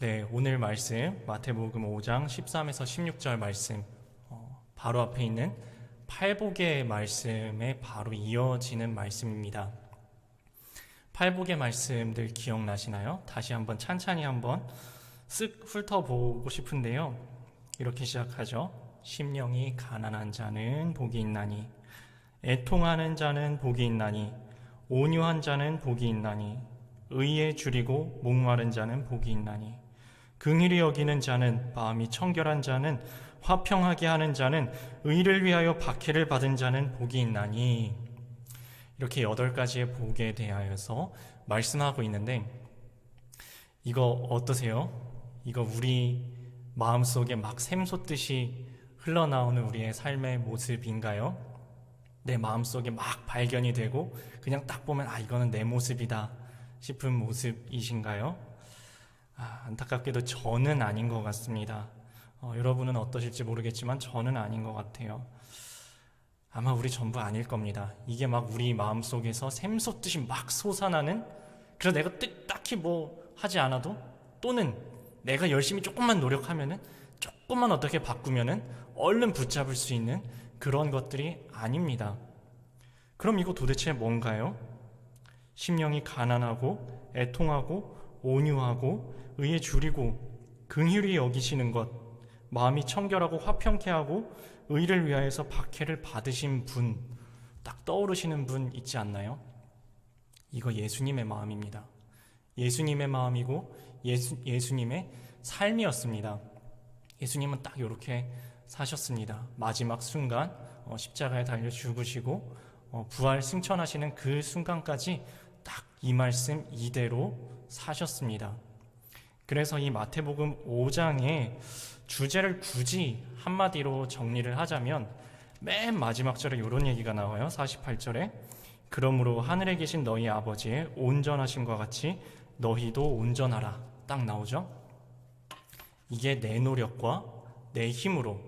네, 오늘 말씀 마태복음 5장 13에서 16절 말씀, 바로 앞에 있는 팔복의 말씀에 바로 이어지는 말씀입니다. 팔복의 말씀들 기억나시나요? 다시 한번 찬찬히 한번 쓱 훑어보고 싶은데요. 이렇게 시작하죠. 심령이 가난한 자는 복이 있나니, 애통하는 자는 복이 있나니, 온유한 자는 복이 있나니, 의에 줄이고 목마른 자는 복이 있나니, 긍휼히 여기는 자는, 마음이 청결한 자는, 화평하게 하는 자는, 의를 위하여 박해를 받은 자는 복이 있나니. 이렇게 8가지의 복에 대하여서 말씀하고 있는데, 이거 어떠세요? 이거 우리 마음속에 막 샘솟듯이 흘러나오는 우리의 삶의 모습인가요? 내 마음속에 막 발견이 되고 그냥 딱 보면 이거는 내 모습이다 싶은 모습이신가요? 안타깝게도 저는 아닌 것 같습니다. 여러분은 어떠실지 모르겠지만 저는 아닌 것 같아요. 아마 우리 전부 아닐 겁니다. 이게 막 우리 마음속에서 샘솟듯이 막 솟아나는, 그래서 내가 딱히 뭐 하지 않아도, 또는 내가 열심히 조금만 노력하면은, 조금만 어떻게 바꾸면은 얼른 붙잡을 수 있는 그런 것들이 아닙니다. 그럼 이거 도대체 뭔가요? 심령이 가난하고 애통하고 온유하고 의에 줄이고 긍휼히 여기시는 것, 마음이 청결하고 화평케 하고 의를 위하여서 박해를 받으신 분, 딱 떠오르시는 분 있지 않나요? 이거 예수님의 마음입니다. 예수님의 마음이고 예수님의 삶이었습니다. 예수님은 딱 이렇게 사셨습니다. 마지막 순간 십자가에 달려 죽으시고 부활 승천하시는 그 순간까지 딱 이 말씀 이대로 사셨습니다. 그래서 이 마태복음 5장의 주제를 굳이 한마디로 정리를 하자면 맨 마지막 절에 이런 얘기가 나와요. 48절에 그러므로 하늘에 계신 너희 아버지의 온전하심과 같이 너희도 온전하라, 딱 나오죠. 이게 내 노력과 내 힘으로,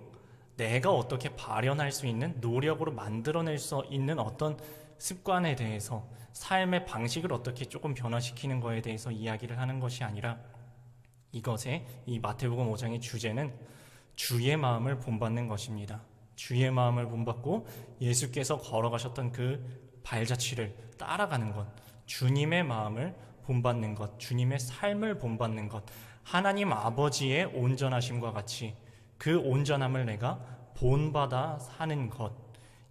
내가 어떻게 발현할 수 있는, 노력으로 만들어낼 수 있는 어떤 습관에 대해서, 삶의 방식을 어떻게 조금 변화시키는 거에 대해서 이야기를 하는 것이 아니라, 이것의 이 마태복음 5장의 주제는 주의 마음을 본받는 것입니다. 주의 마음을 본받고 예수께서 걸어가셨던 그 발자취를 따라가는 것, 주님의 마음을 본받는 것, 주님의 삶을 본받는 것, 하나님 아버지의 온전하심과 같이 그 온전함을 내가 본받아 사는 것,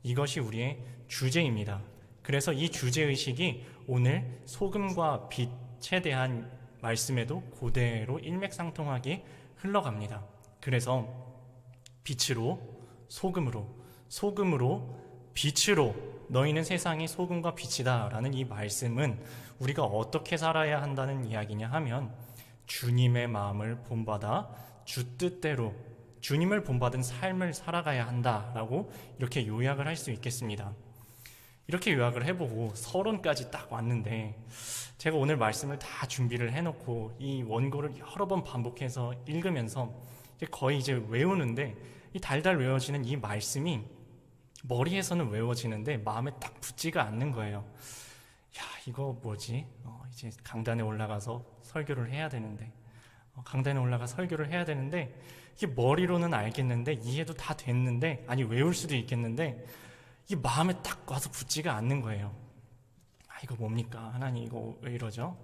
이것이 우리의 주제입니다. 그래서 이 주제의식이 오늘 소금과 빛에 대한 말씀에도 그대로 일맥상통하게 흘러갑니다. 그래서 빛으로 소금으로, 소금으로 빛으로 너희는 세상의 소금과 빛이다 라는 이 말씀은 우리가 어떻게 살아야 한다는 이야기냐 하면, 주님의 마음을 본받아 주 뜻대로 주님을 본받은 삶을 살아가야 한다라고 이렇게 요약을 할 수 있겠습니다. 이렇게 요약을 해보고 서론까지 딱 왔는데, 제가 오늘 말씀을 다 준비를 해놓고 이 원고를 여러 번 반복해서 읽으면서 거의 이제 외우는데, 이 달달 외워지는 이 말씀이 머리에서는 외워지는데 마음에 딱 붙지가 않는 거예요. 이거 뭐지? 이제 강단에 올라가서 설교를 해야 되는데, 강단에 올라가 설교를 해야 되는데, 이게 머리로는 알겠는데, 이해도 다 됐는데, 아니 외울 수도 있겠는데, 이게 마음에 딱 와서 붙지가 않는 거예요. 이거 뭡니까? 하나님 이거 왜 이러죠?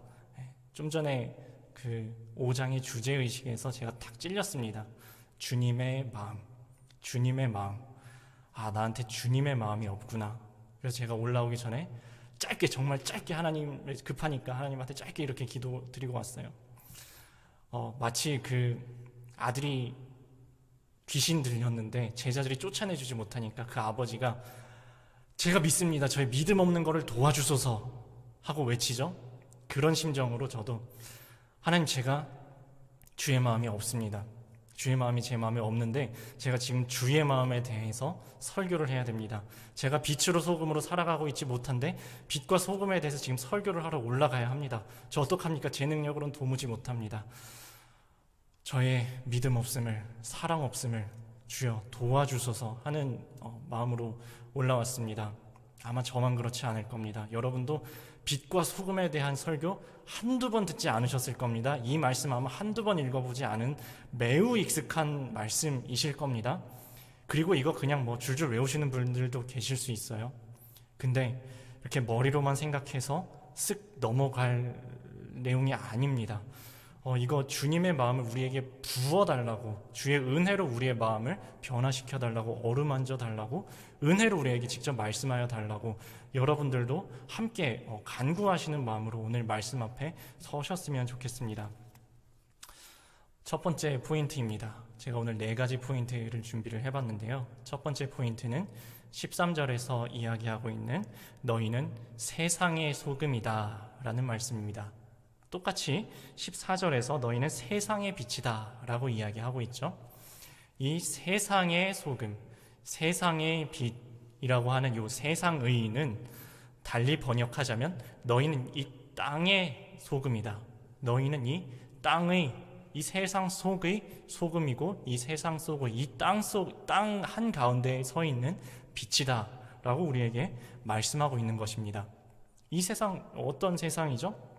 좀 전에 그 5장의 주제의식에서 제가 딱 찔렸습니다. 주님의 마음, 주님의 마음. 나한테 주님의 마음이 없구나. 그래서 제가 올라오기 전에 짧게, 정말 짧게, 하나님 급하니까 하나님한테 짧게 이렇게 기도 드리고 왔어요. 마치 그 아들이 귀신 들렸는데 제자들이 쫓아내주지 못하니까 그 아버지가 제가 믿습니다, 저희 믿음 없는 거를 도와주소서 하고 외치죠. 그런 심정으로 저도, 하나님 제가 주의 마음이 없습니다. 주의 마음이 제 마음에 없는데 제가 지금 주의 마음에 대해서 설교를 해야 됩니다. 제가 빛으로 소금으로 살아가고 있지 못한데 빛과 소금에 대해서 지금 설교를 하러 올라가야 합니다. 저 어떡합니까? 제 능력으로는 도무지 못합니다. 저의 믿음 없음을, 사랑 없음을 주여 도와주소서 하는 마음으로 올라왔습니다. 아마 저만 그렇지 않을 겁니다. 여러분도 빛과 소금에 대한 설교 한두 번 듣지 않으셨을 겁니다. 이 말씀 아마 한두 번 읽어보지 않은 매우 익숙한 말씀이실 겁니다. 그리고 이거 그냥 뭐 줄줄 외우시는 분들도 계실 수 있어요. 근데 이렇게 머리로만 생각해서 쓱 넘어갈 내용이 아닙니다. 이거 주님의 마음을 우리에게 부어달라고, 주의 은혜로 우리의 마음을 변화시켜달라고, 어루만져 달라고, 은혜로 우리에게 직접 말씀하여 달라고, 여러분들도 함께 간구하시는 마음으로 오늘 말씀 앞에 서셨으면 좋겠습니다. 첫 번째 포인트입니다. 제가 오늘 4가지 포인트를 준비를 해봤는데요. 첫 번째 포인트는 13절에서 이야기하고 있는 너희는 세상의 소금이다 라는 말씀입니다. 똑같이 14절에서 너희는 세상의 빛이다 라고 이야기하고 있죠. 이 세상의 소금, 세상의 빛이라고 하는 이 세상의는 달리 번역하자면 너희는 이 땅의 소금이다. 너희는 이 땅의, 이 세상 속의 소금이고 이 세상 속의 이 땅 한가운데에 서 있는 빛이다 라고 우리에게 말씀하고 있는 것입니다. 이 세상 어떤 세상이죠?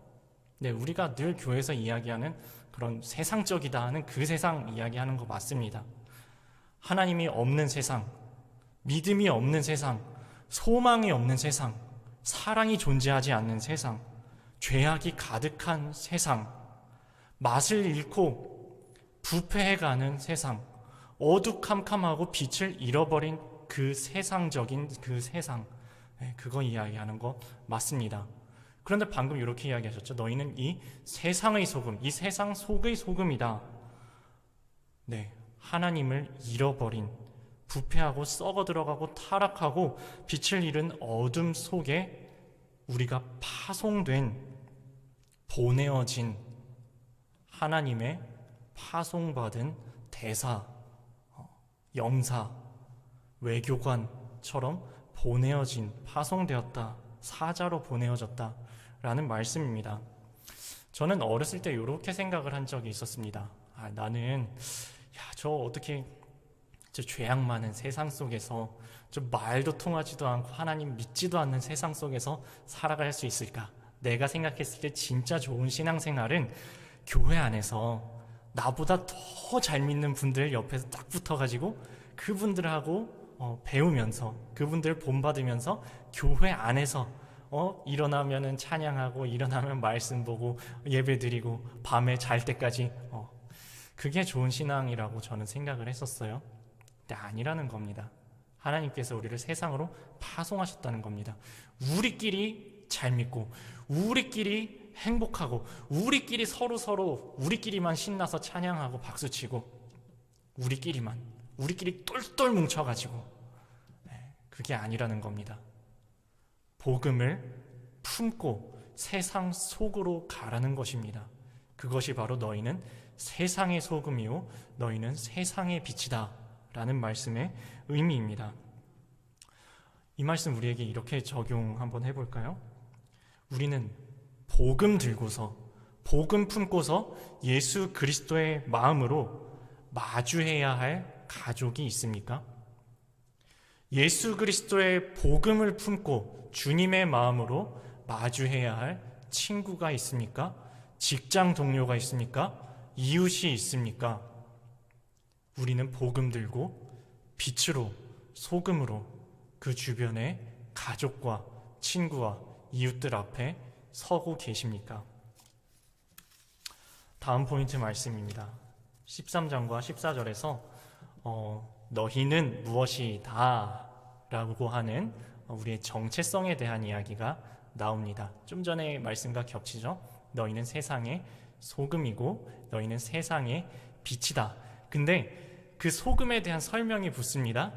네, 우리가 늘 교회에서 이야기하는 그런 세상적이다 하는 그 세상 이야기하는 거 맞습니다. 하나님이 없는 세상, 믿음이 없는 세상, 소망이 없는 세상, 사랑이 존재하지 않는 세상, 죄악이 가득한 세상, 맛을 잃고 부패해가는 세상, 어두캄캄하고 빛을 잃어버린 그 세상적인 그 세상, 그거 이야기하는 거 맞습니다. 그런데 방금 이렇게 이야기하셨죠. 너희는 이 세상의 소금, 이 세상 속의 소금이다. 네, 하나님을 잃어버린, 부패하고 썩어 들어가고 타락하고 빛을 잃은 어둠 속에 우리가 파송된, 보내어진 하나님의 파송받은 대사, 영사, 외교관처럼 보내어진, 파송되었다, 사자로 보내어졌다 라는 말씀입니다. 저는 어렸을 때 이렇게 생각을 한 적이 있었습니다. 나는 저 어떻게 저 죄악 많은 세상 속에서 저 말도 통하지도 않고 하나님 믿지도 않는 세상 속에서 살아갈 수 있을까? 내가 생각했을 때 진짜 좋은 신앙생활은 교회 안에서 나보다 더 잘 믿는 분들 옆에서 딱 붙어가지고 그분들하고 배우면서, 그분들 본받으면서 교회 안에서 일어나면은 찬양하고, 일어나면 말씀 보고, 예배 드리고, 밤에 잘 때까지 그게 좋은 신앙이라고 저는 생각을 했었어요. 근데 아니라는 겁니다. 하나님께서 우리를 세상으로 파송하셨다는 겁니다. 우리끼리 잘 믿고, 우리끼리 행복하고, 우리끼리 서로 우리끼리만 신나서 찬양하고 박수치고, 우리끼리 똘똘 뭉쳐가지고, 그게 아니라는 겁니다. 복음을 품고 세상 속으로 가라는 것입니다. 그것이 바로 너희는 세상의 소금이요 너희는 세상의 빛이다 라는 말씀의 의미입니다. 이 말씀 우리에게 이렇게 적용 한번 해볼까요? 우리는 복음 들고서, 복음 품고서 예수 그리스도의 마음으로 마주해야 할 가족이 있습니까? 예수 그리스도의 복음을 품고 주님의 마음으로 마주해야 할 친구가 있습니까? 직장 동료가 있습니까? 이웃이 있습니까? 우리는 복음 들고 빛으로, 소금으로 그 주변의 가족과 친구와 이웃들 앞에 서고 계십니까? 다음 포인트 말씀입니다. 13장과 14절에서 너희는 무엇이다 라고 하는 우리의 정체성에 대한 이야기가 나옵니다. 좀 전에 말씀과 겹치죠. 너희는 세상의 소금이고 너희는 세상의 빛이다. 근데 그 소금에 대한 설명이 붙습니다.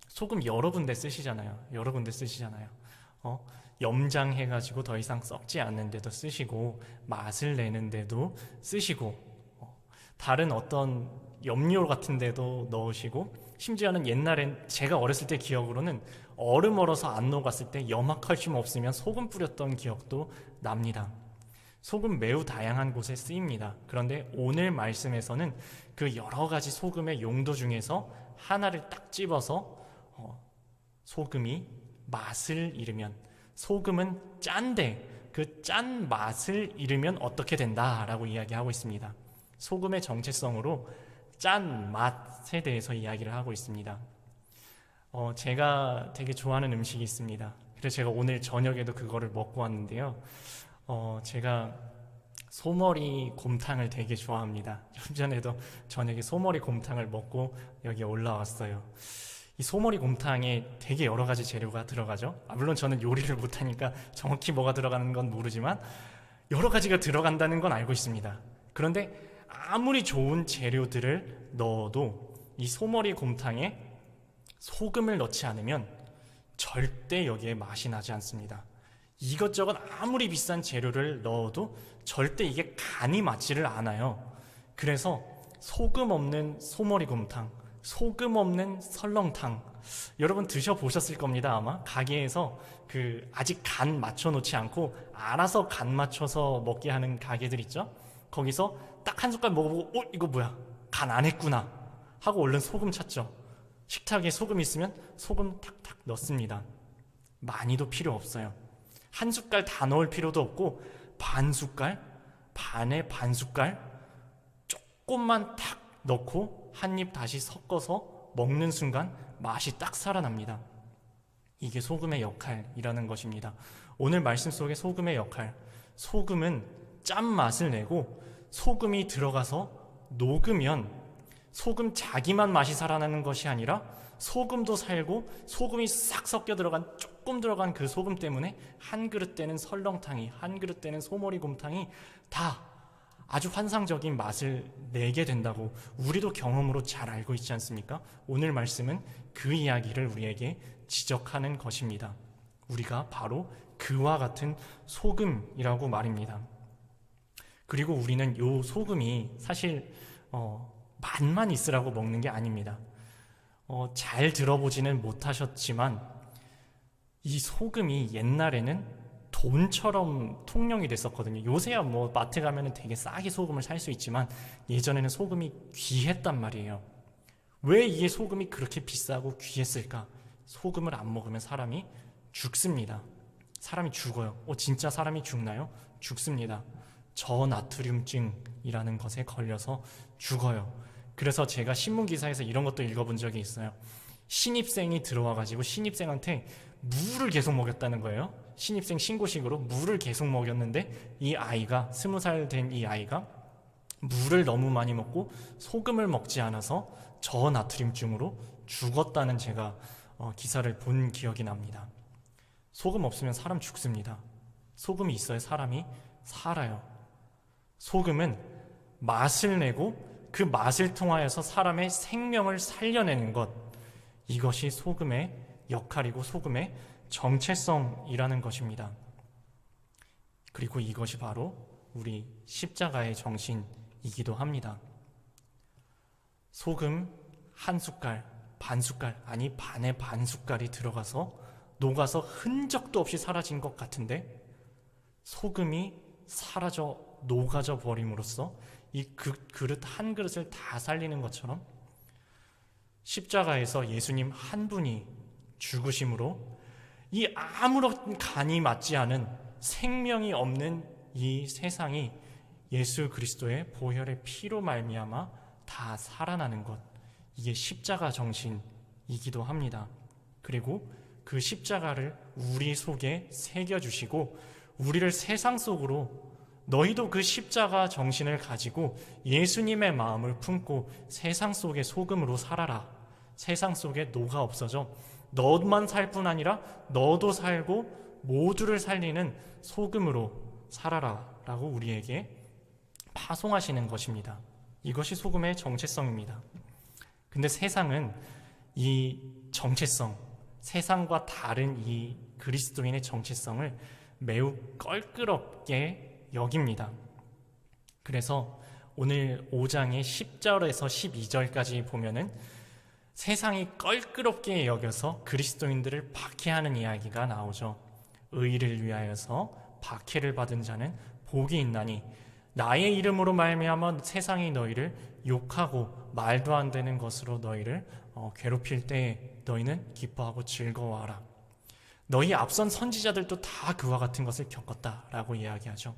소금 여러 군데 쓰시잖아요. 염장해가지고 더 이상 썩지 않는데도 쓰시고, 맛을 내는데도 쓰시고, 다른 어떤 염료 같은 데도 넣으시고, 심지어는 옛날엔 제가 어렸을 때 기억으로는 얼음 얼어서 안 녹았을 때 염화칼슘 없으면 소금 뿌렸던 기억도 납니다. 소금 매우 다양한 곳에 쓰입니다. 그런데 오늘 말씀에서는 그 여러 가지 소금의 용도 중에서 하나를 딱 집어서 소금이 맛을 잃으면, 소금은 짠데 그 짠 맛을 잃으면 어떻게 된다라고 이야기하고 있습니다. 소금의 정체성으로 짠 맛에 대해서 이야기를 하고 있습니다. 제가 되게 좋아하는 음식이 있습니다. 그래서 제가 오늘 저녁에도 그거를 먹고 왔는데요. 제가 소머리 곰탕을 되게 좋아합니다. 좀 전에도 저녁에 소머리 곰탕을 먹고 여기 올라왔어요. 이 소머리 곰탕에 되게 여러 가지 재료가 들어가죠. 물론 저는 요리를 못하니까 정확히 뭐가 들어가는 건 모르지만 여러 가지가 들어간다는 건 알고 있습니다. 그런데 아무리 좋은 재료들을 넣어도 이 소머리 곰탕에 소금을 넣지 않으면 절대 여기에 맛이 나지 않습니다. 이것저것 아무리 비싼 재료를 넣어도 절대 이게 간이 맞지를 않아요. 그래서 소금 없는 소머리곰탕, 소금 없는 설렁탕, 여러분 드셔보셨을 겁니다. 아마 가게에서 아직 간 맞춰놓지 않고 알아서 간 맞춰서 먹게 하는 가게들 있죠. 거기서 딱 한 숟갈 먹어보고 이거 뭐야, 간 안 했구나 하고 얼른 소금 찾죠. 식탁에 소금 있으면 소금 탁탁 넣습니다. 많이도 필요 없어요. 한 숟갈 다 넣을 필요도 없고 반 숟갈, 반에 반 숟갈 조금만 탁 넣고 한 입 다시 섞어서 먹는 순간 맛이 딱 살아납니다. 이게 소금의 역할이라는 것입니다. 오늘 말씀 속의 소금의 역할, 소금은 짠맛을 내고 소금이 들어가서 녹으면 소금 자기만 맛이 살아나는 것이 아니라 소금도 살고 소금이 싹 섞여 조금 들어간 그 소금 때문에 한 그릇 되는 설렁탕이, 한 그릇 되는 소머리곰탕이 다 아주 환상적인 맛을 내게 된다고 우리도 경험으로 잘 알고 있지 않습니까? 오늘 말씀은 그 이야기를 우리에게 지적하는 것입니다. 우리가 바로 그와 같은 소금이라고 말입니다. 그리고 우리는 요 소금이 사실 맛만 있으라고 먹는 게 아닙니다. 잘 들어보지는 못하셨지만 이 소금이 옛날에는 돈처럼 통용이 됐었거든요. 요새야 뭐 마트 가면은 되게 싸게 소금을 살 수 있지만 예전에는 소금이 귀했단 말이에요. 왜 이게 소금이 그렇게 비싸고 귀했을까? 소금을 안 먹으면 사람이 죽습니다. 사람이 죽어요. 진짜 사람이 죽나요? 죽습니다. 저나트륨증이라는 것에 걸려서 죽어요. 그래서 제가 신문기사에서 이런 것도 읽어본 적이 있어요. 신입생이 들어와가지고 신입생한테 물을 계속 먹였다는 거예요. 신입생 신고식으로 물을 계속 먹였는데 이 아이가 20살 된 이 아이가 물을 너무 많이 먹고 소금을 먹지 않아서 저나트륨증으로 죽었다는 제가 기사를 본 기억이 납니다. 소금 없으면 사람 죽습니다. 소금이 있어야 사람이 살아요. 소금은 맛을 내고 그 맛을 통하여서 사람의 생명을 살려내는 것, 이것이 소금의 역할이고 소금의 정체성이라는 것입니다. 그리고 이것이 바로 우리 십자가의 정신이기도 합니다. 소금 한 숟갈, 반 숟갈, 아니 반의 반 숟갈이 들어가서 녹아서 흔적도 없이 사라진 것 같은데 소금이 사라져 녹아져 버림으로써 이 그릇 한 그릇을 다 살리는 것처럼 십자가에서 예수님 한 분이 죽으심으로 이 아무런 간이 맞지 않은 생명이 없는 이 세상이 예수 그리스도의 보혈의 피로 말미암아 다 살아나는 것, 이게 십자가 정신이기도 합니다. 그리고 그 십자가를 우리 속에 새겨주시고 우리를 세상 속으로, 너희도 그 십자가 정신을 가지고 예수님의 마음을 품고 세상 속의 소금으로 살아라. 세상 속에 녹아 없어져 너만 살 뿐 아니라 너도 살고 모두를 살리는 소금으로 살아라 라고 우리에게 파송하시는 것입니다. 이것이 소금의 정체성입니다. 근데 세상은 이 정체성, 세상과 다른 이 그리스도인의 정체성을 매우 껄끄럽게 여깁니다. 그래서 오늘 5장의 10절에서 12절까지 보면은 세상이 껄끄럽게 여겨서 그리스도인들을 박해하는 이야기가 나오죠. 의를 위하여서 박해를 받은 자는 복이 있나니 나의 이름으로 말미암아 세상이 너희를 욕하고 말도 안 되는 것으로 너희를 괴롭힐 때에 너희는 기뻐하고 즐거워하라. 너희 앞선 선지자들도 다 그와 같은 것을 겪었다라고 이야기하죠.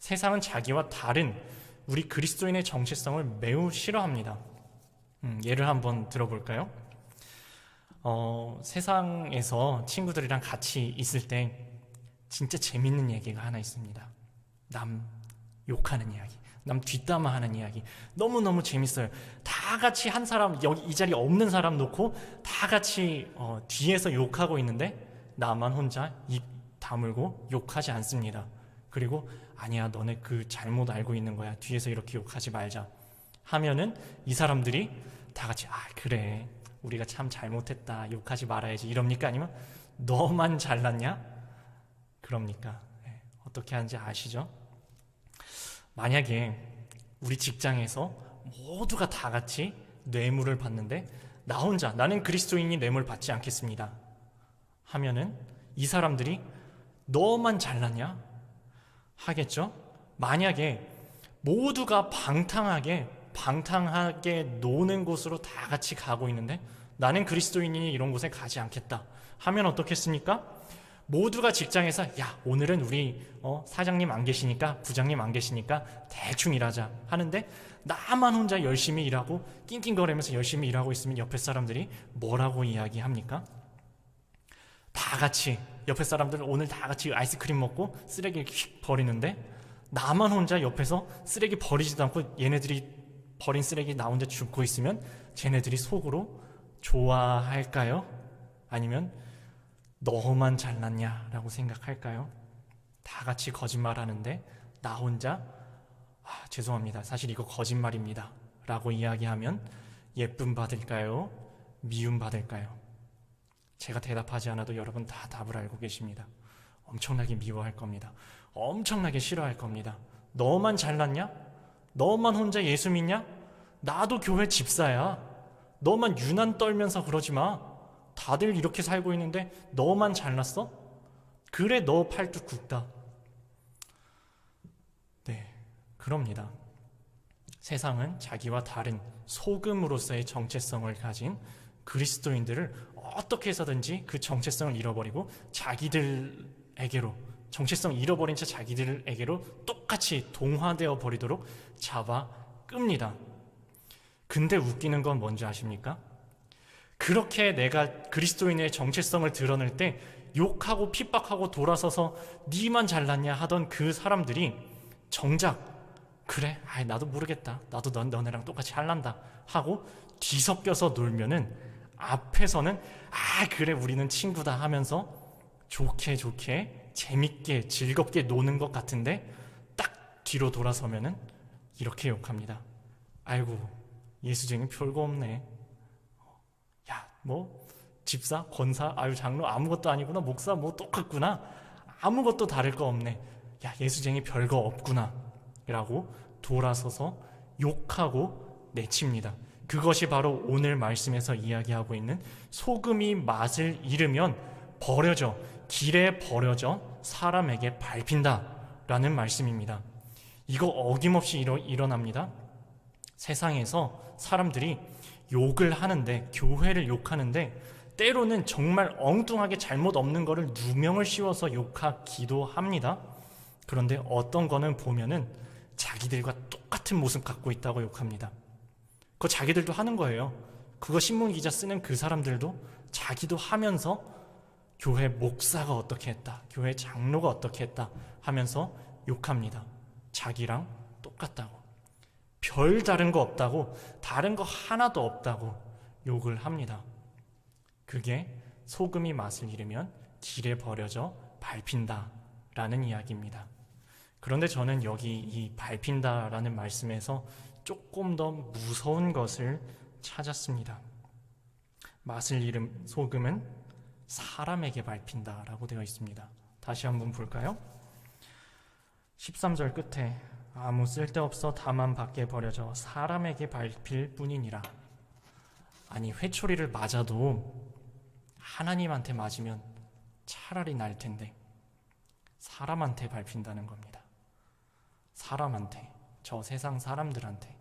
세상은 자기와 다른 우리 그리스도인의 정체성을 매우 싫어합니다. 예를 한번 들어볼까요? 세상에서 친구들이랑 같이 있을 때 진짜 재밌는 얘기가 하나 있습니다. 남 욕하는 이야기, 남 뒷담화하는 이야기, 너무너무 재밌어요. 다 같이 한 사람, 여기 이 자리에 없는 사람 놓고 다 같이 뒤에서 욕하고 있는데 나만 혼자 입 다물고 욕하지 않습니다. 그리고 아니야, 너네 그 잘못 알고 있는 거야, 뒤에서 이렇게 욕하지 말자 하면은 이 사람들이 다 같이 그래, 우리가 참 잘못했다, 욕하지 말아야지 이럽니까? 아니면 너만 잘났냐? 그럽니까? 어떻게 하는지 아시죠? 만약에 우리 직장에서 모두가 다 같이 뇌물을 받는데 나 혼자, 나는 그리스도인이 뇌물 받지 않겠습니다 하면은 이 사람들이 너만 잘났냐? 하겠죠? 만약에 모두가 방탕하게 노는 곳으로 다 같이 가고 있는데 나는 그리스도인이니 이런 곳에 가지 않겠다 하면 어떻겠습니까? 모두가 직장에서 야, 오늘은 우리 사장님 안 계시니까, 부장님 안 계시니까 대충 일하자 하는데 나만 혼자 열심히 일하고 낑낑거리면서 열심히 일하고 있으면 옆에 사람들이 뭐라고 이야기합니까? 다 같이 옆에 사람들 오늘 다 같이 아이스크림 먹고 쓰레기를 휙 버리는데 나만 혼자 옆에서 쓰레기 버리지도 않고 얘네들이 버린 쓰레기 나 혼자 줍고 있으면 쟤네들이 속으로 좋아할까요? 아니면 너만 잘났냐 라고 생각할까요? 다 같이 거짓말하는데 나 혼자 죄송합니다, 사실 이거 거짓말입니다 라고 이야기하면 예쁨 받을까요? 미움 받을까요? 제가 대답하지 않아도 여러분 다 답을 알고 계십니다. 엄청나게 미워할 겁니다. 엄청나게 싫어할 겁니다. 너만 잘났냐? 너만 혼자 예수 믿냐? 나도 교회 집사야. 너만 유난 떨면서 그러지 마. 다들 이렇게 살고 있는데 너만 잘났어? 그래, 너 팔뚝 굵다. 네, 그럽니다. 세상은 자기와 다른 소금으로서의 정체성을 가진 그리스도인들을 어떻게 해서든지 그 정체성을 잃어버리고 자기들에게로, 정체성 잃어버린 채 자기들에게로 똑같이 동화되어 버리도록 잡아 끕니다. 근데 웃기는 건 뭔지 아십니까? 그렇게 내가 그리스도인의 정체성을 드러낼 때 욕하고 핍박하고 돌아서서 니만 잘났냐 하던 그 사람들이 정작 그래, 나도 모르겠다, 나도 너네랑 똑같이 할란다 하고 뒤섞여서 놀면은 앞에서는 그래 우리는 친구다 하면서 좋게 재밌게 즐겁게 노는 것 같은데 딱 뒤로 돌아서면은 이렇게 욕합니다. 아이고, 예수쟁이 별거 없네. 야, 뭐 집사, 권사, 장로 아무것도 아니구나, 목사 뭐 똑같구나, 아무것도 다를 거 없네. 야, 예수쟁이 별거 없구나 라고 돌아서서 욕하고 내칩니다. 그것이 바로 오늘 말씀에서 이야기하고 있는 소금이 맛을 잃으면 길에 버려져 사람에게 밟힌다 라는 말씀입니다. 이거 어김없이 일어납니다. 세상에서 사람들이 욕을 하는데, 교회를 욕하는데 때로는 정말 엉뚱하게 잘못 없는 거를 누명을 씌워서 욕하기도 합니다. 그런데 어떤 거는 보면은 자기들과 똑같은 모습 갖고 있다고 욕합니다. 그거 자기들도 하는 거예요. 그거 신문기자 쓰는 그 사람들도 자기도 하면서 교회 목사가 어떻게 했다, 교회 장로가 어떻게 했다 하면서 욕합니다. 자기랑 똑같다고, 별 다른 거 없다고, 다른 거 하나도 없다고 욕을 합니다. 그게 소금이 맛을 잃으면 길에 버려져 밟힌다 라는 이야기입니다. 그런데 저는 여기 이 밟힌다 라는 말씀에서 조금 더 무서운 것을 찾았습니다. 맛을 잃은 소금은 사람에게 밟힌다 라고 되어 있습니다. 다시 한번 볼까요? 13절 끝에 아무 쓸데없어 다만 밖에 버려져 사람에게 밟힐 뿐이니라. 아니, 회초리를 맞아도 하나님한테 맞으면 차라리 날 텐데 사람한테 밟힌다는 겁니다. 사람한테, 저 세상 사람들한테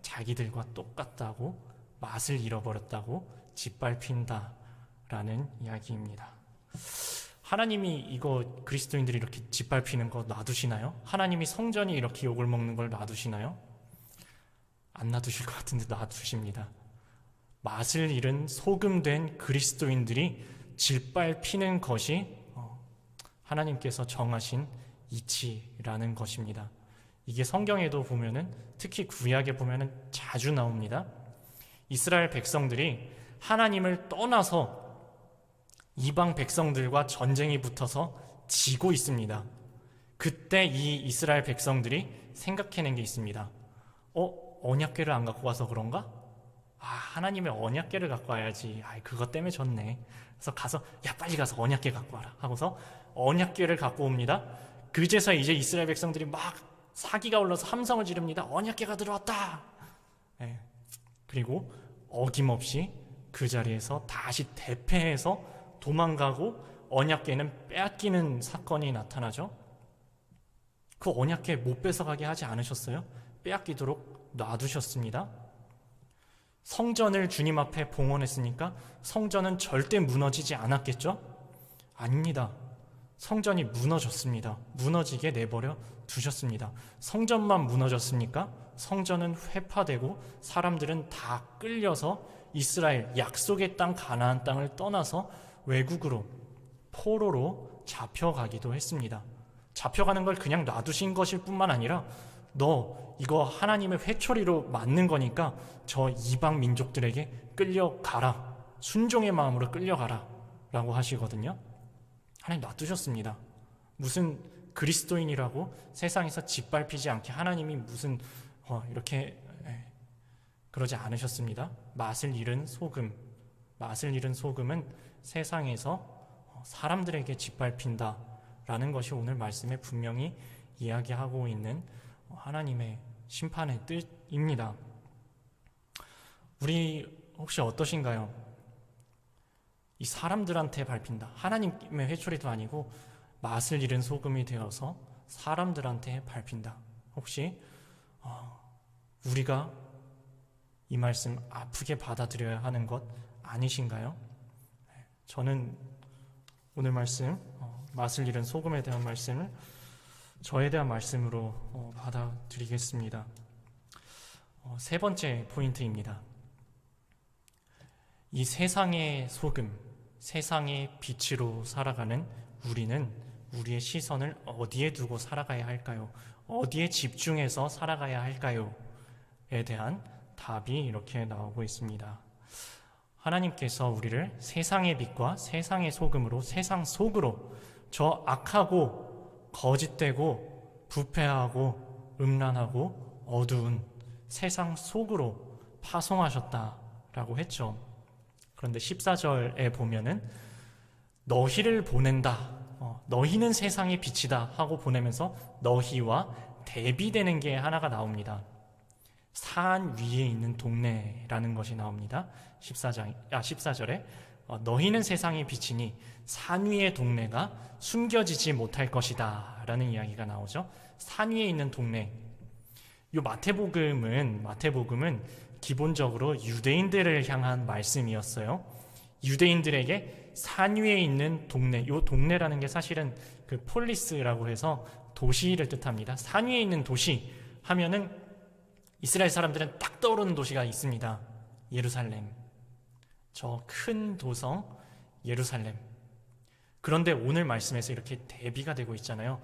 자기들과 똑같다고, 맛을 잃어버렸다고 짓밟힌다 라는 이야기입니다. 하나님이 이거 그리스도인들이 이렇게 짓밟히는 거 놔두시나요? 하나님이 성전이 이렇게 욕을 먹는 걸 놔두시나요? 안 놔두실 것 같은데 놔두십니다. 맛을 잃은 소금된 그리스도인들이 짓밟히는 것이 하나님께서 정하신 이치라는 것입니다. 이게 성경에도 보면은, 특히 구약에 보면은 자주 나옵니다. 이스라엘 백성들이 하나님을 떠나서 이방 백성들과 전쟁이 붙어서 지고 있습니다. 그때 이 이스라엘 백성들이 생각해낸 게 있습니다. 언약궤를 안 갖고 와서 그런가? 하나님의 언약궤를 갖고 와야지. 그것 때문에 졌네. 그래서 가서 빨리 가서 언약궤 갖고 와라 하고서 언약궤를 갖고 옵니다. 그제서 이제 이스라엘 백성들이 막 사기가 올라서 함성을 지릅니다. 언약궤가 들어왔다. 그리고 어김없이 그 자리에서 다시 대패해서 도망가고 언약궤는 빼앗기는 사건이 나타나죠. 그 언약궤 못 뺏어가게 하지 않으셨어요? 빼앗기도록 놔두셨습니다. 성전을 주님 앞에 봉헌했으니까 성전은 절대 무너지지 않았겠죠? 아닙니다. 성전이 무너졌습니다. 무너지게 내버려 두셨습니다. 성전만 무너졌습니까? 성전은 회파되고 사람들은 다 끌려서 이스라엘 약속의 땅 가나안 땅을 떠나서 외국으로, 포로로 잡혀가기도 했습니다. 잡혀가는 걸 그냥 놔두신 것일 뿐만 아니라 너 이거 하나님의 회초리로 맞는 거니까 저 이방 민족들에게 끌려가라, 순종의 마음으로 끌려가라 라고 하시거든요. 하나님 놔두셨습니다. 무슨 그리스도인이라고 세상에서 짓밟히지 않게 하나님이 무슨 이렇게 그러지 않으셨습니다. 맛을 잃은 소금은 세상에서 사람들에게 짓밟힌다 라는 것이 오늘 말씀에 분명히 이야기하고 있는 하나님의 심판의 뜻입니다. 우리 혹시 어떠신가요? 이 사람들한테 밟힌다. 하나님의 회초리도 아니고 맛을 잃은 소금이 되어서 사람들한테 밟힌다. 혹시 우리가 이 말씀 아프게 받아들여야 하는 것 아니신가요? 저는 오늘 말씀, 맛을 잃은 소금에 대한 말씀을 저에 대한 말씀으로 받아들이겠습니다. 세 번째 포인트입니다. 이 세상의 소금, 세상의 빛으로 살아가는 우리는 우리의 시선을 어디에 두고 살아가야 할까요? 어디에 집중해서 살아가야 할까요? 에 대한 답이 이렇게 나오고 있습니다. 하나님께서 우리를 세상의 빛과 세상의 소금으로, 세상 속으로, 저 악하고 거짓되고 부패하고 음란하고 어두운 세상 속으로 파송하셨다라고 했죠. 그런데 14절에 보면은 너희를 보낸다, 너희는 세상의 빛이다 하고 보내면서 너희와 대비되는 게 하나가 나옵니다. 산 위에 있는 동네라는 것이 나옵니다. 14절에 너희는 세상의 빛이니 산 위의 동네가 숨겨지지 못할 것이다 라는 이야기가 나오죠. 산 위에 있는 동네. 이 마태복음은 기본적으로 유대인들을 향한 말씀이었어요. 유대인들에게 산 위에 있는 동네, 이 동네라는 게 사실은 그 폴리스라고 해서 도시를 뜻합니다. 산 위에 있는 도시 하면은 이스라엘 사람들은 딱 떠오르는 도시가 있습니다. 예루살렘. 저 큰 도성 예루살렘. 그런데 오늘 말씀에서 이렇게 대비가 되고 있잖아요.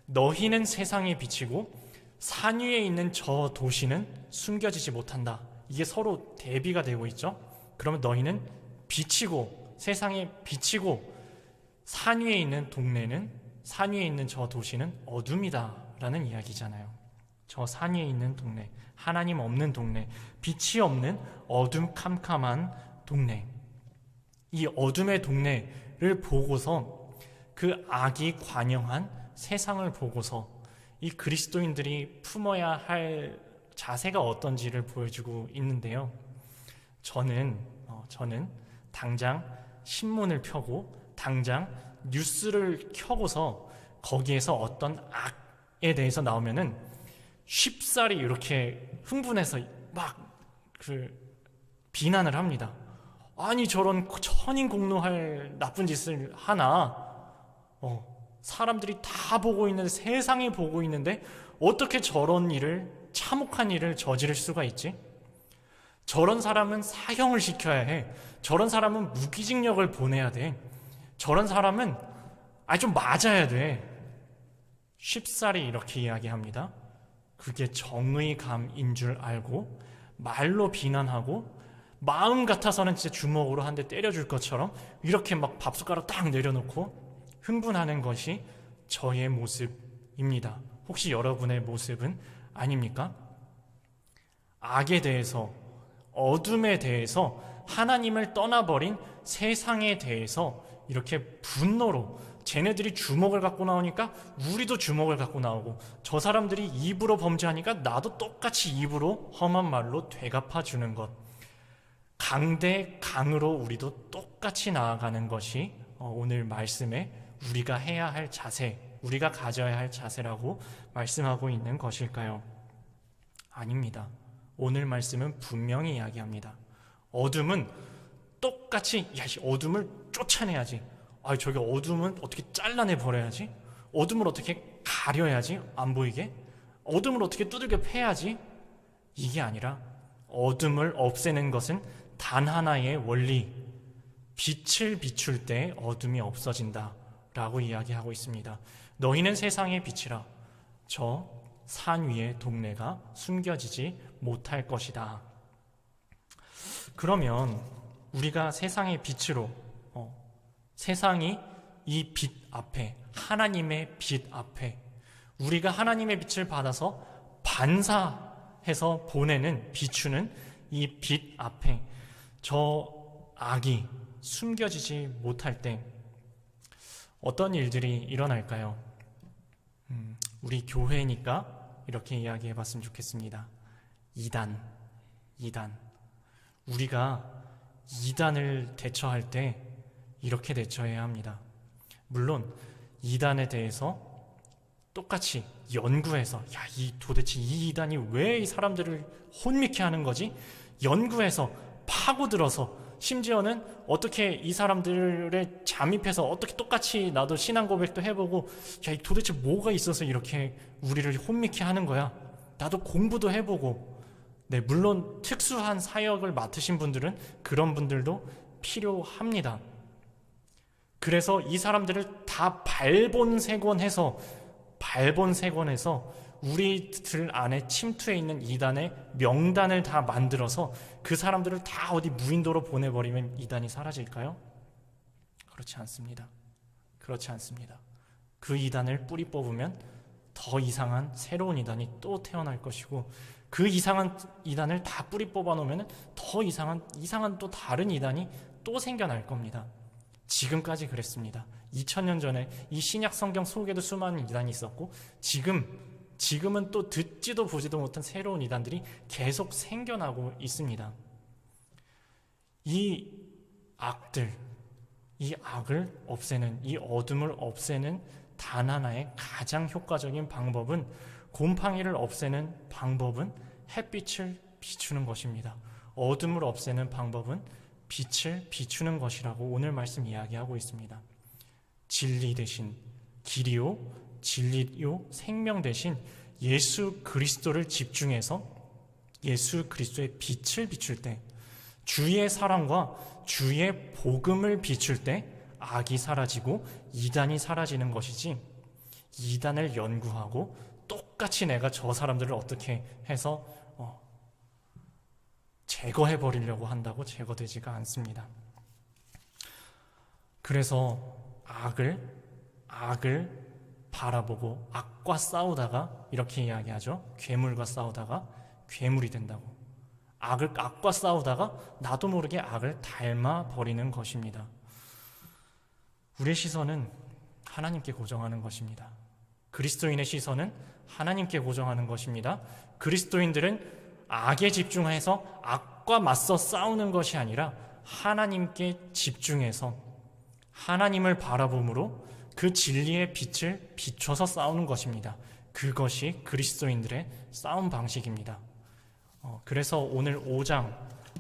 너희는 세상의 빛이고 산 위에 있는 저 도시는 숨겨지지 못한다. 이게 서로 대비가 되고 있죠. 그러면 너희는 빛이고 세상의 빛이고 산 위에 있는 동네는, 산 위에 있는 저 도시는 어둠이다 라는 이야기잖아요. 저 산 위에 있는 동네, 하나님 없는 동네, 빛이 없는 어둠캄캄한 동네. 이 어둠의 동네를 보고서, 그 악이 관영한 세상을 보고서 이 그리스도인들이 품어야 할 자세가 어떤지를 보여주고 있는데요. 저는 당장 신문을 펴고 당장 뉴스를 켜고서 거기에서 어떤 악에 대해서 나오면은 쉽사리 이렇게 흥분해서 막 비난을 합니다. 아니 저런 천인공노할 나쁜 짓을 하나? 사람들이 다 보고 있는데, 세상이 보고 있는데 어떻게 저런 일을, 참혹한 일을 저지를 수가 있지? 저런 사람은 사형을 시켜야 해. 저런 사람은 무기징역을 보내야 돼. 저런 사람은 좀 맞아야 돼. 쉽사리 이렇게 이야기합니다. 그게 정의감인 줄 알고 말로 비난하고 마음 같아서는 진짜 주먹으로 한 대 때려줄 것처럼 이렇게 막 밥숟가락 딱 내려놓고 흥분하는 것이 저의 모습입니다. 혹시 여러분의 모습은 아닙니까? 악에 대해서, 어둠에 대해서, 하나님을 떠나버린 세상에 대해서 이렇게 분노로, 쟤네들이 주먹을 갖고 나오니까 우리도 주먹을 갖고 나오고, 저 사람들이 입으로 범죄하니까 나도 똑같이 입으로 험한 말로 되갚아주는 것, 강대 강으로 우리도 똑같이 나아가는 것이 오늘 말씀에 우리가 해야 할 자세, 우리가 가져야 할 자세라고 말씀하고 있는 것일까요? 아닙니다. 오늘 말씀은 분명히 이야기합니다. 어둠은 똑같이 어둠을 쫓아내야지, 저기 어둠은 어떻게 잘라내 버려야지, 어둠을 어떻게 가려야지, 안 보이게 어둠을 어떻게 두들겨 패야지, 이게 아니라 어둠을 없애는 것은 단 하나의 원리, 빛을 비출 때 어둠이 없어진다 라고 이야기하고 있습니다. 너희는 세상의 빛이라. 저 산 위의 동네가 숨겨지지 못할 것이다. 그러면 우리가 세상의 빛으로, 세상이 이 빛 앞에, 하나님의 빛 앞에, 우리가 하나님의 빛을 받아서 반사해서 보내는, 비추는 이 빛 앞에 저 악이 숨겨지지 못할 때 어떤 일들이 일어날까요? 우리 교회니까 이렇게 이야기해 봤으면 좋겠습니다. 이단. 우리가 이단을 대처할 때 이렇게 대처해야 합니다. 물론 이단에 대해서 똑같이 연구해서 도대체 이 이단이 왜 이 사람들을 혼미케 하는 거지? 연구해서 파고들어서, 심지어는 어떻게 이 사람들을 잠입해서 어떻게 똑같이 나도 신앙 고백도 해보고, 도대체 뭐가 있어서 이렇게 우리를 혼미케 하는 거야? 나도 공부도 해보고. 네, 물론 특수한 사역을 맡으신 분들은 그런 분들도 필요합니다. 그래서 이 사람들을 다 발본색원해서 우리들 안에 침투해 있는 이단의 명단을 다 만들어서 그 사람들을 다 어디 무인도로 보내버리면 이단이 사라질까요? 그렇지 않습니다. 그 이단을 뿌리 뽑으면 더 이상한 새로운 이단이 또 태어날 것이고, 그 이상한 이단을 다 뿌리 뽑아 놓으면 더 이상한 또 다른 이단이 또 생겨날 겁니다. 지금까지 그랬습니다. 2000년 전에 이 신약 성경 속에도 수많은 이단이 있었고, 지금은 또 듣지도 보지도 못한 새로운 이단들이 계속 생겨나고 있습니다. 이 악을 없애는, 이 어둠을 없애는 단 하나의 가장 효과적인 방법은, 곰팡이를 없애는 방법은 햇빛을 비추는 것입니다. 어둠을 없애는 방법은 빛을 비추는 것이라고 오늘 말씀 이야기하고 있습니다. 진리 대신 길이요, 진리요, 생명 대신 예수 그리스도를 집중해서 예수 그리스도의 빛을 비출 때, 주의 사랑과 주의 복음을 비출 때 악이 사라지고 이단이 사라지는 것이지, 이단을 연구하고 똑같이 내가 저 사람들을 어떻게 해서 제거해 버리려고 한다고 제거되지가 않습니다. 그래서 악을 바라보고 악과 싸우다가 이렇게 이야기하죠. 괴물과 싸우다가 괴물이 된다고. 악과 싸우다가 나도 모르게 악을 닮아 버리는 것입니다. 우리의 시선은 하나님께 고정하는 것입니다. 그리스도인의 시선은 하나님께 고정하는 것입니다. 그리스도인들은 악에 집중해서 악과 맞서 싸우는 것이 아니라 하나님께 집중해서 하나님을 바라봄으로 그 진리의 빛을 비춰서 싸우는 것입니다. 그것이 그리스도인들의 싸움 방식입니다. 그래서 오늘 5장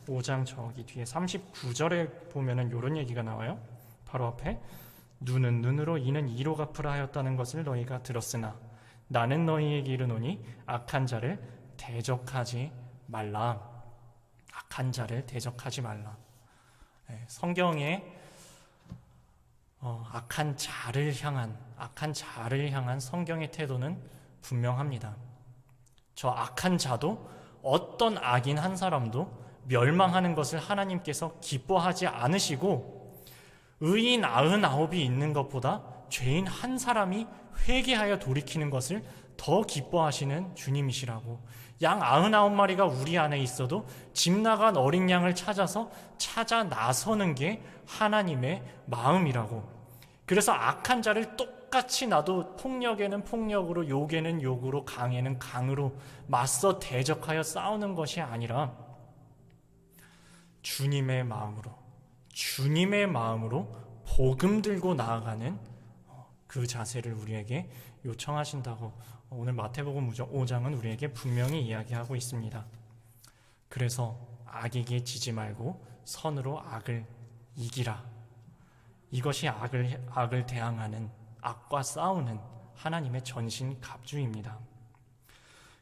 5장 저기 뒤에 39절에 보면은 이런 얘기가 나와요. 바로 앞에 눈은 눈으로 이는 이로 갚으라 하였다는 것을 너희가 들었으나 나는 너희에게 이르노니 악한 자를 대적하지 말라. 악한 자를 대적하지 말라. 성경에 악한 자를 향한 성경의 태도는 분명합니다. 저 악한 자도 어떤 악인 한 사람도 멸망하는 것을 하나님께서 기뻐하지 않으시고 의인 99이 있는 것보다 죄인 한 사람이 회개하여 돌이키는 것을 더 기뻐하시는 주님이시라고. 양 99마리가 우리 안에 있어도 집 나간 어린 양을 찾아 나서는 게 하나님의 마음이라고. 그래서 악한 자를 똑같이 나도 폭력에는 폭력으로, 욕에는 욕으로, 강에는 강으로 맞서 대적하여 싸우는 것이 아니라 주님의 마음으로 복음 들고 나아가는 그 자세를 우리에게 요청하신다고 오늘 마태복음 5장은 우리에게 분명히 이야기하고 있습니다. 그래서 악에게 지지 말고 선으로 악을 이기라. 이것이 악을 대항하는, 악과 싸우는 하나님의 전신갑주입니다.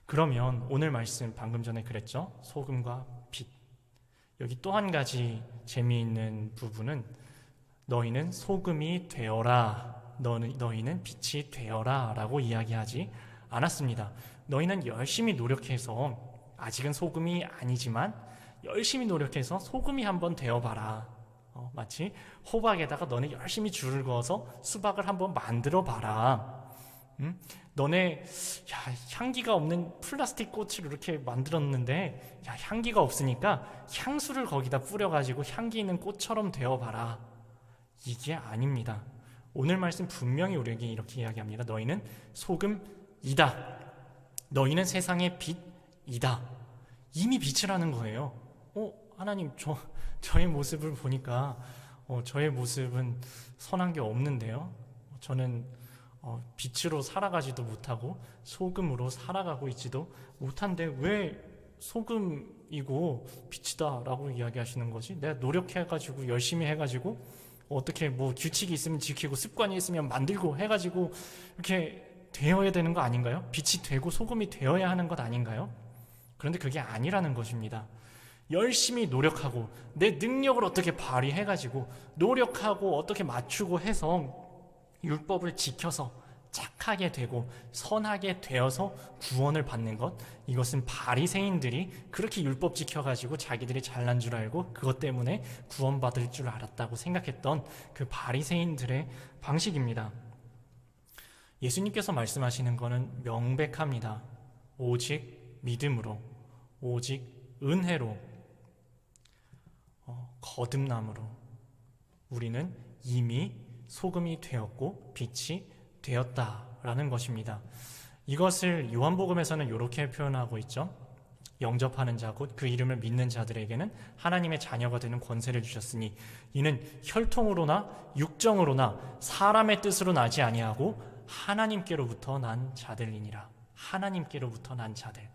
그러면 오늘 말씀 방금 전에 그랬죠? 소금과 빛. 여기 또 한 가지 재미있는 부분은 너희는 소금이 되어라, 너희는 빛이 되어라 라고 이야기하지 않았습니다. 너희는 열심히 노력해서, 아직은 소금이 아니지만 열심히 노력해서 소금이 한번 되어봐라. 마치 호박에다가 너네 열심히 줄을 그어서 수박을 한번 만들어 봐라. 너네 향기가 없는 플라스틱 꽃을 이렇게 만들었는데 향기가 없으니까 향수를 거기다 뿌려가지고 향기 있는 꽃처럼 되어봐라. 이게 아닙니다. 오늘 말씀 분명히 우리에게 이렇게 이야기합니다. 너희는 소금이다. 너희는 세상의 빛이다. 이미 빛이라는 거예요. 하나님, 저의 모습을 보니까 저의 모습은 선한 게 없는데요. 저는 빛으로 살아가지도 못하고 소금으로 살아가고 있지도 못한데 왜 소금이고 빛이다 라고 이야기하시는 거지? 내가 노력해가지고 열심히 해가지고 어떻게 뭐 규칙이 있으면 지키고 습관이 있으면 만들고 해가지고 이렇게 되어야 되는 거 아닌가요? 빛이 되고 소금이 되어야 하는 것 아닌가요? 그런데 그게 아니라는 것입니다. 열심히 노력하고 내 능력을 어떻게 발휘해가지고 노력하고 어떻게 맞추고 해서 율법을 지켜서 착하게 되고 선하게 되어서 구원을 받는 것, 이것은 바리새인들이 그렇게 율법 지켜가지고 자기들이 잘난 줄 알고 그것 때문에 구원받을 줄 알았다고 생각했던 그 바리새인들의 방식입니다. 예수님께서 말씀하시는 것은 명백합니다. 오직 믿음으로, 오직 은혜로, 거듭남으로 우리는 이미 소금이 되었고 빛이 되었다라는 것입니다. 이것을 요한복음에서는 이렇게 표현하고 있죠. 영접하는 자 곧 그 이름을 믿는 자들에게는 하나님의 자녀가 되는 권세를 주셨으니 이는 혈통으로나 육정으로나 사람의 뜻으로 나지 아니하고 하나님께로부터 난 자들이니라. 하나님께로부터 난 자들.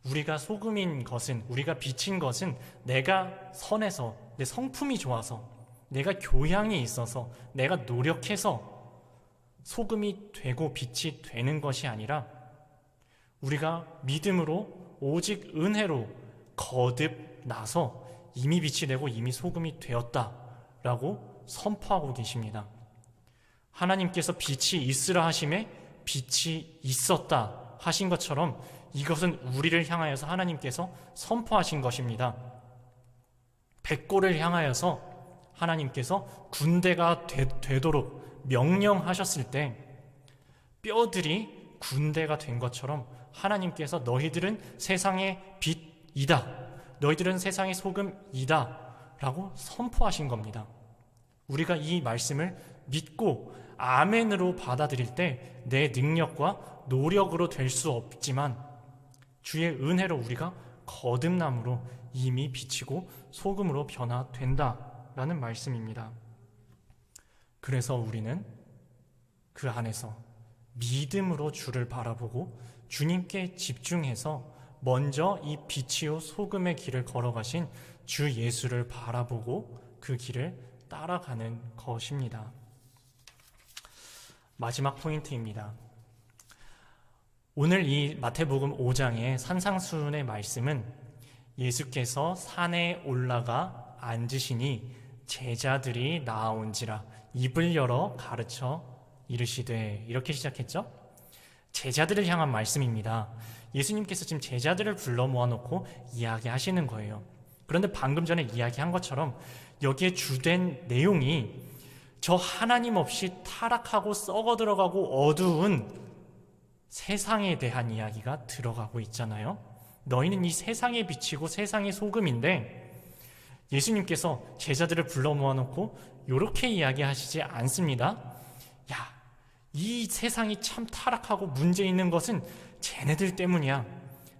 우리가 소금인 것은, 우리가 빛인 것은 내가 선해서, 내 성품이 좋아서, 내가 교양이 있어서, 내가 노력해서 소금이 되고 빛이 되는 것이 아니라 우리가 믿음으로 오직 은혜로 거듭나서 이미 빛이 되고 이미 소금이 되었다라고 선포하고 계십니다. 하나님께서 빛이 있으라 하심에 빛이 있었다 하신 것처럼 이것은 우리를 향하여서 하나님께서 선포하신 것입니다. 백골을 향하여서 하나님께서 군대가 되도록 명령하셨을 때 뼈들이 군대가 된 것처럼 하나님께서 너희들은 세상의 빛이다, 너희들은 세상의 소금이다 라고 선포하신 겁니다. 우리가 이 말씀을 믿고 아멘으로 받아들일 때 내 능력과 노력으로 될 수 없지만 주의 은혜로 우리가 거듭남으로 이미 빛이고 소금으로 변화된다라는 말씀입니다. 그래서 우리는 그 안에서 믿음으로 주를 바라보고 주님께 집중해서 먼저 이 빛이요 소금의 길을 걸어가신 주 예수를 바라보고 그 길을 따라가는 것입니다. 마지막 포인트입니다. 오늘 이 마태복음 5장의 산상수훈의 말씀은 예수께서 산에 올라가 앉으시니 제자들이 나아온지라 입을 열어 가르쳐 이르시되, 이렇게 시작했죠. 제자들을 향한 말씀입니다. 예수님께서 지금 제자들을 불러 모아놓고 이야기하시는 거예요. 그런데 방금 전에 이야기한 것처럼 여기에 주된 내용이 저 하나님 없이 타락하고 썩어 들어가고 어두운 세상에 대한 이야기가 들어가고 있잖아요. 너희는 이 세상의 빛이고 세상의 소금인데, 예수님께서 제자들을 불러 모아놓고 이렇게 이야기하시지 않습니다. 야, 이 세상이 참 타락하고 문제 있는 것은 쟤네들 때문이야.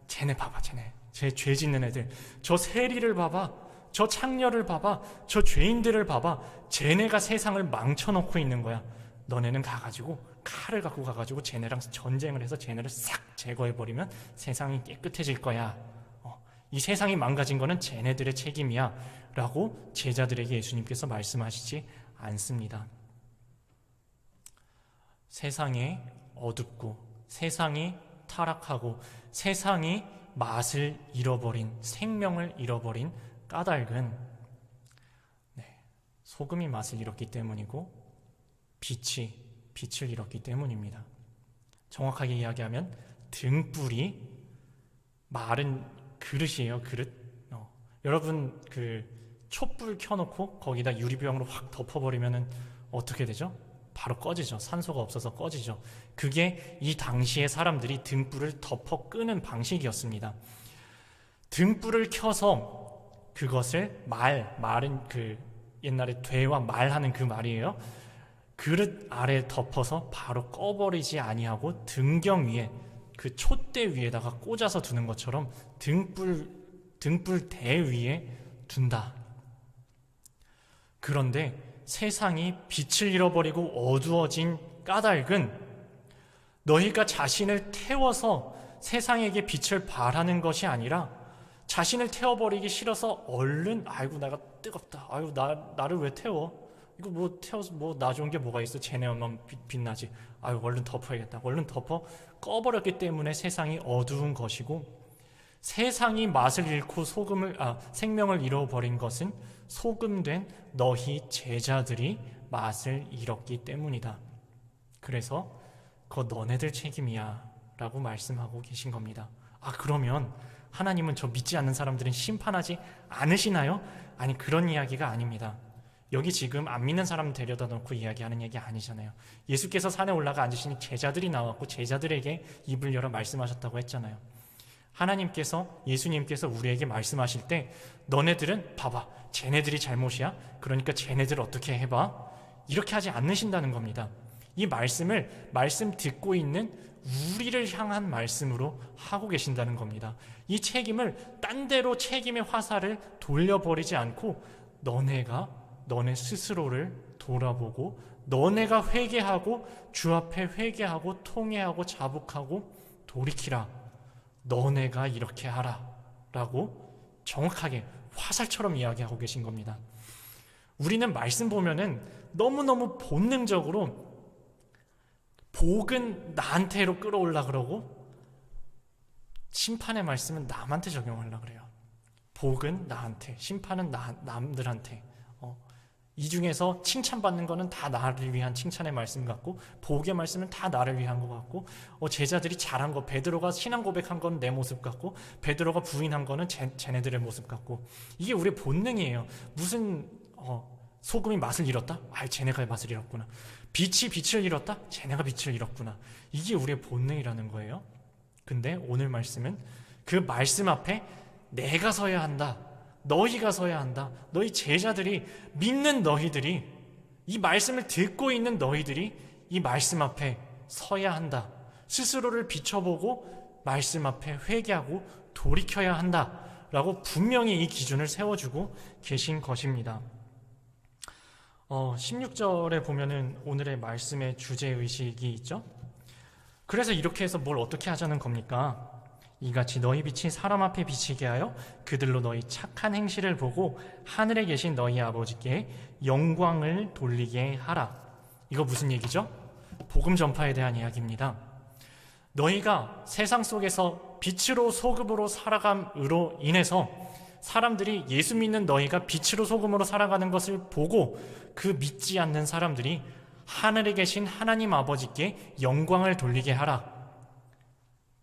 쟤네 봐봐, 쟤 죄 짓는 애들. 저 세리를 봐봐, 저 창녀를 봐봐, 저 죄인들을 봐봐. 쟤네가 세상을 망쳐놓고 있는 거야. 너네는 가가지고 칼을 갖고 가가지고 쟤네랑 전쟁을 해서 쟤네를 싹 제거해버리면 세상이 깨끗해질 거야. 이 세상이 망가진 거는 쟤네들의 책임이야 라고 제자들에게 예수님께서 말씀하시지 않습니다. 세상이 어둡고 세상이 타락하고 세상이 맛을 잃어버린, 생명을 잃어버린 까닭은 소금이 맛을 잃었기 때문이고 빛이 빛을 잃었기 때문입니다. 정확하게 이야기하면 등불이 마른 그릇이에요. 그릇. 여러분 그 촛불 켜놓고 거기다 유리병으로 확 덮어버리면 어떻게 되죠? 바로 꺼지죠. 산소가 없어서 꺼지죠. 그게 이 당시에 사람들이 등불을 덮어 끄는 방식이었습니다. 등불을 켜서 그것을 말은 그 옛날에 되와 말하는 그 말이에요. 그릇 아래 덮어서 바로 꺼버리지 아니하고 등경 위에, 그 촛대 위에다가 꽂아서 두는 것처럼 등불대 위에 둔다. 그런데 세상이 빛을 잃어버리고 어두워진 까닭은 너희가 자신을 태워서 세상에게 빛을 발하는 것이 아니라 자신을 태워버리기 싫어서 얼른 아이고 내가 뜨겁다, 아이고 나를 왜 태워, 이거 뭐 태워서 뭐 나 좋은 게 뭐가 있어, 쟤네만 빛나지, 아이고 얼른 덮어야겠다, 얼른 덮어 꺼버렸기 때문에 세상이 어두운 것이고, 세상이 맛을 잃고 생명을 잃어버린 것은 소금된 너희 제자들이 맛을 잃었기 때문이다. 그래서 그거 너네들 책임이야 라고 말씀하고 계신 겁니다. 그러면 하나님은 저 믿지 않는 사람들은 심판하지 않으시나요? 아니, 그런 이야기가 아닙니다. 여기 지금 안 믿는 사람 데려다 놓고 이야기하는 얘기 아니잖아요. 예수께서 산에 올라가 앉으시니 제자들이 나왔고 제자들에게 입을 열어 말씀하셨다고 했잖아요. 하나님께서, 예수님께서 우리에게 말씀하실 때 너네들은 봐봐, 쟤네들이 잘못이야, 그러니까 쟤네들 어떻게 해봐, 이렇게 하지 않으신다는 겁니다. 이 말씀 듣고 있는 우리를 향한 말씀으로 하고 계신다는 겁니다. 이 책임을 딴 데로 책임의 화살을 돌려버리지 않고 너네 스스로를 돌아보고 너네가 회개하고 주 앞에 회개하고 통회하고 자복하고 돌이키라, 너네가 이렇게 하라 라고 정확하게 화살처럼 이야기하고 계신 겁니다. 우리는 말씀 보면은 너무너무 본능적으로 복은 나한테로 끌어올라 그러고 심판의 말씀은 남한테 적용하려고 그래요. 복은 나한테, 심판은 남들한테. 이 중에서 칭찬받는 거는 다 나를 위한 칭찬의 말씀 같고, 복의 말씀은 다 나를 위한 것 같고, 제자들이 잘한 거, 베드로가 신앙 고백한 건 내 모습 같고, 베드로가 부인한 거는 쟤네들의 모습 같고, 이게 우리의 본능이에요. 무슨 소금이 맛을 잃었다? 쟤네가 맛을 잃었구나. 빛이 빛을 잃었다? 쟤네가 빛을 잃었구나. 이게 우리의 본능이라는 거예요. 근데 오늘 말씀은 그 말씀 앞에 내가 서야 한다, 너희가 서야 한다, 너희 제자들이, 믿는 너희들이, 이 말씀을 듣고 있는 너희들이 이 말씀 앞에 서야 한다. 스스로를 비춰보고 말씀 앞에 회개하고 돌이켜야 한다 라고 분명히 이 기준을 세워주고 계신 것입니다. 16절에 보면은 오늘의 말씀의 주제의식이 있죠. 그래서 이렇게 해서 뭘 어떻게 하자는 겁니까? 이같이 너희 빛이 사람 앞에 비치게 하여 그들로 너희 착한 행실을 보고 하늘에 계신 너희 아버지께 영광을 돌리게 하라. 이거 무슨 얘기죠? 복음 전파에 대한 이야기입니다. 너희가 세상 속에서 빛으로 소금으로 살아감으로 인해서 사람들이 예수 믿는 너희가 빛으로 소금으로 살아가는 것을 보고 그 믿지 않는 사람들이 하늘에 계신 하나님 아버지께 영광을 돌리게 하라.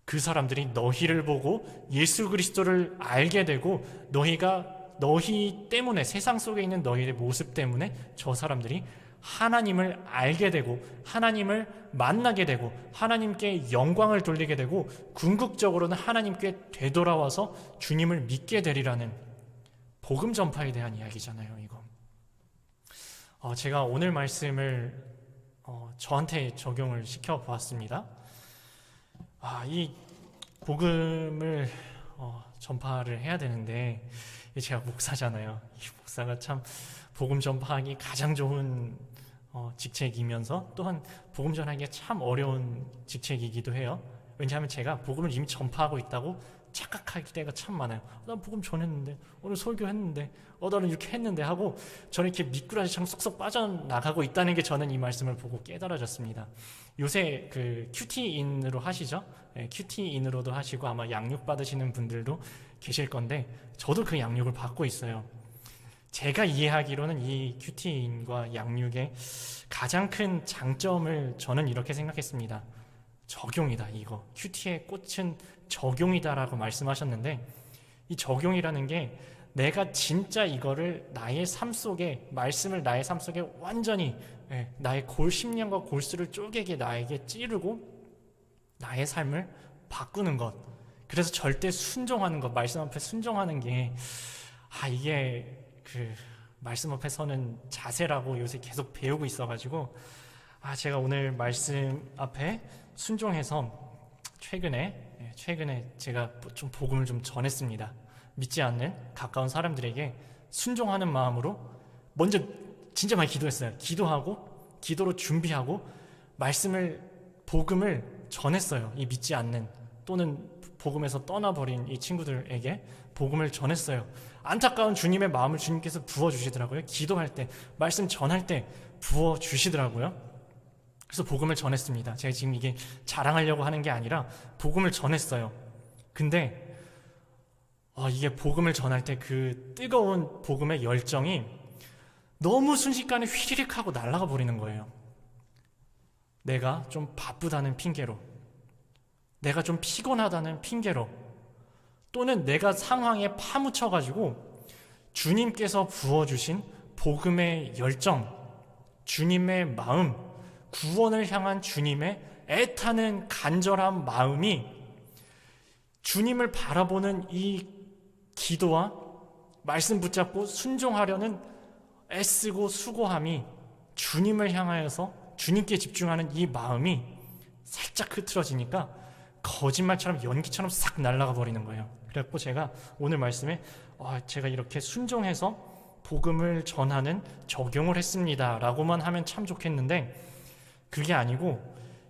그 사람들이 너희를 보고 예수 그리스도를 알게 되고 너희 때문에, 세상 속에 있는 너희의 모습 때문에 저 사람들이 하나님을 알게 되고 하나님을 만나게 되고 하나님께 영광을 돌리게 되고 궁극적으로는 하나님께 되돌아와서 주님을 믿게 되리라는 복음 전파에 대한 이야기잖아요. 이거 제가 오늘 말씀을 저한테 적용을 시켜보았습니다. 이 복음을 전파를 해야 되는데 제가 목사잖아요. 이 목사가 참 복음 전파하기 가장 좋은 직책이면서 또한 복음 전하기가 참 어려운 직책이기도 해요. 왜냐하면 제가 복음을 이미 전파하고 있다고 착각할 때가 참 많아요. 난 복음 전했는데, 오늘 설교했는데, 나는 이렇게 했는데 하고 저는 이렇게 미꾸라지처럼 쏙쏙 빠져나가고 있다는 게 저는 이 말씀을 보고 깨달아졌습니다. 요새 그 큐티인으로 하시죠? 네, 큐티인으로도 하시고 아마 양육 받으시는 분들도 계실 건데 저도 그 양육을 받고 있어요. 제가 이해하기로는 이 큐티인과 양육의 가장 큰 장점을 저는 이렇게 생각했습니다. 적용이다. 이거 큐티의 꽃은 적용이다라고 말씀하셨는데, 이 적용이라는 게 내가 진짜 이거를 나의 삶 속에, 말씀을 나의 삶 속에 완전히 나의 심령과 골수를 쪼개게 나에게 찌르고 나의 삶을 바꾸는 것. 그래서 절대 순종하는 것, 말씀 앞에 순종하는 게 이게 그 말씀 앞에 서는 자세라고 요새 계속 배우고 있어가지고 제가 오늘 말씀 앞에 순종해서 최근에 제가 좀 복음을 좀 전했습니다. 믿지 않는 가까운 사람들에게 순종하는 마음으로 먼저 진짜 많이 기도했어요. 기도하고 기도로 준비하고 복음을 전했어요. 이 믿지 않는 또는 복음에서 떠나버린 이 친구들에게 복음을 전했어요. 안타까운 주님의 마음을 주님께서 부어주시더라고요. 기도할 때, 말씀 전할 때 부어주시더라고요. 그래서 복음을 전했습니다. 제가 지금 이게 자랑하려고 하는 게 아니라 복음을 전했어요. 근데 이게 복음을 전할 때 그 뜨거운 복음의 열정이 너무 순식간에 휘리릭 하고 날아가 버리는 거예요. 내가 좀 바쁘다는 핑계로, 내가 좀 피곤하다는 핑계로, 또는 내가 상황에 파묻혀가지고 주님께서 부어주신 복음의 열정, 주님의 마음, 구원을 향한 주님의 애타는 간절한 마음이 주님을 바라보는 이 기도와 말씀 붙잡고 순종하려는 애쓰고 수고함이 주님을 향하여서 주님께 집중하는 이 마음이 살짝 흐트러지니까 거짓말처럼 연기처럼 싹 날아가 버리는 거예요. 그래서 제가 오늘 말씀에 제가 이렇게 순종해서 복음을 전하는 적용을 했습니다 라고만 하면 참 좋겠는데 그게 아니고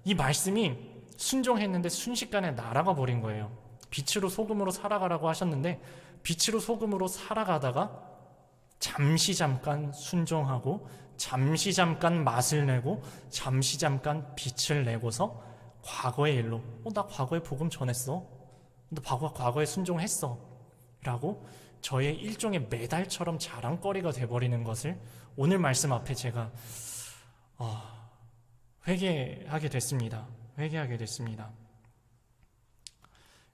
이 말씀이 순종했는데 순식간에 날아가 버린 거예요. 빛으로 소금으로 살아가라고 하셨는데 빛으로 소금으로 살아가다가 잠시 잠깐 순종하고 잠시 잠깐 맛을 내고 잠시 잠깐 빛을 내고서 과거의 일로 나 과거에 복음 전했어, 너 과거에 순종했어 라고 저의 일종의 메달처럼 자랑거리가 돼버리는 것을 오늘 말씀 앞에 제가 회개하게 됐습니다.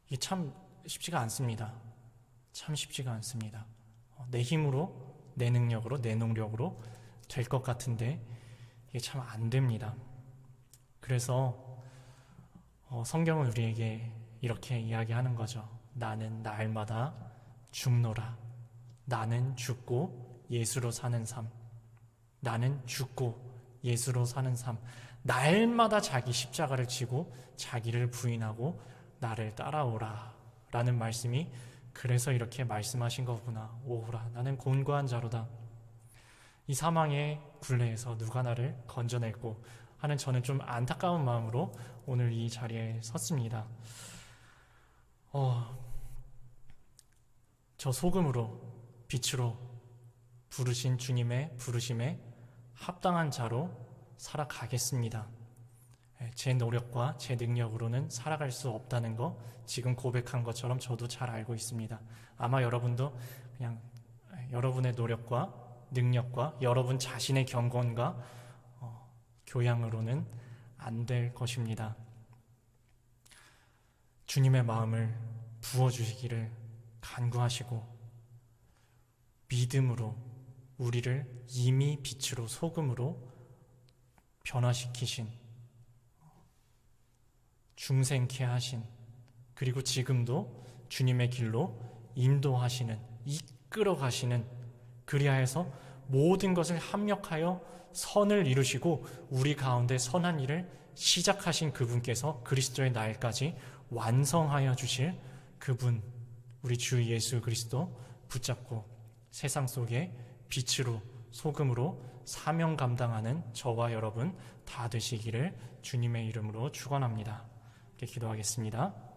이게 참 쉽지가 않습니다. 참 쉽지가 않습니다. 내 힘으로, 내 능력으로, 내 노력으로 될 것 같은데 이게 참 안 됩니다. 그래서 성경은 우리에게 이렇게 이야기하는 거죠. 나는 날마다 죽노라. 나는 죽고 예수로 사는 삶. 나는 죽고 예수로 사는 삶. 날마다 자기 십자가를 지고 자기를 부인하고 나를 따라오라 라는 말씀이 그래서 이렇게 말씀하신 거구나. 오라 나는 곤고한 자로다. 이 사망의 굴레에서 누가 나를 건져낼고 하는 저는 좀 안타까운 마음으로 오늘 이 자리에 섰습니다. 저 소금으로 빛으로 부르신 주님의 부르심에 합당한 자로 살아가겠습니다. 제 노력과 제 능력으로는 살아갈 수 없다는 거 지금 고백한 것처럼 저도 잘 알고 있습니다. 아마 여러분도 그냥 여러분의 노력과 능력과 여러분 자신의 경건과 교양으로는 안 될 것입니다. 주님의 마음을 부어주시기를 간구하시고 믿음으로 우리를 이미 빛으로 소금으로 변화시키신, 중생케 하신, 그리고 지금도 주님의 길로 인도하시는, 이끌어 가시는, 그리하여서 모든 것을 합력하여 선을 이루시고 우리 가운데 선한 일을 시작하신 그분께서 그리스도의 날까지 완성하여 주실 그분, 우리 주 예수 그리스도 붙잡고 세상 속에 빛으로 소금으로 사명 감당하는 저와 여러분 다 되시기를 주님의 이름으로 축원합니다. 이렇게 기도하겠습니다.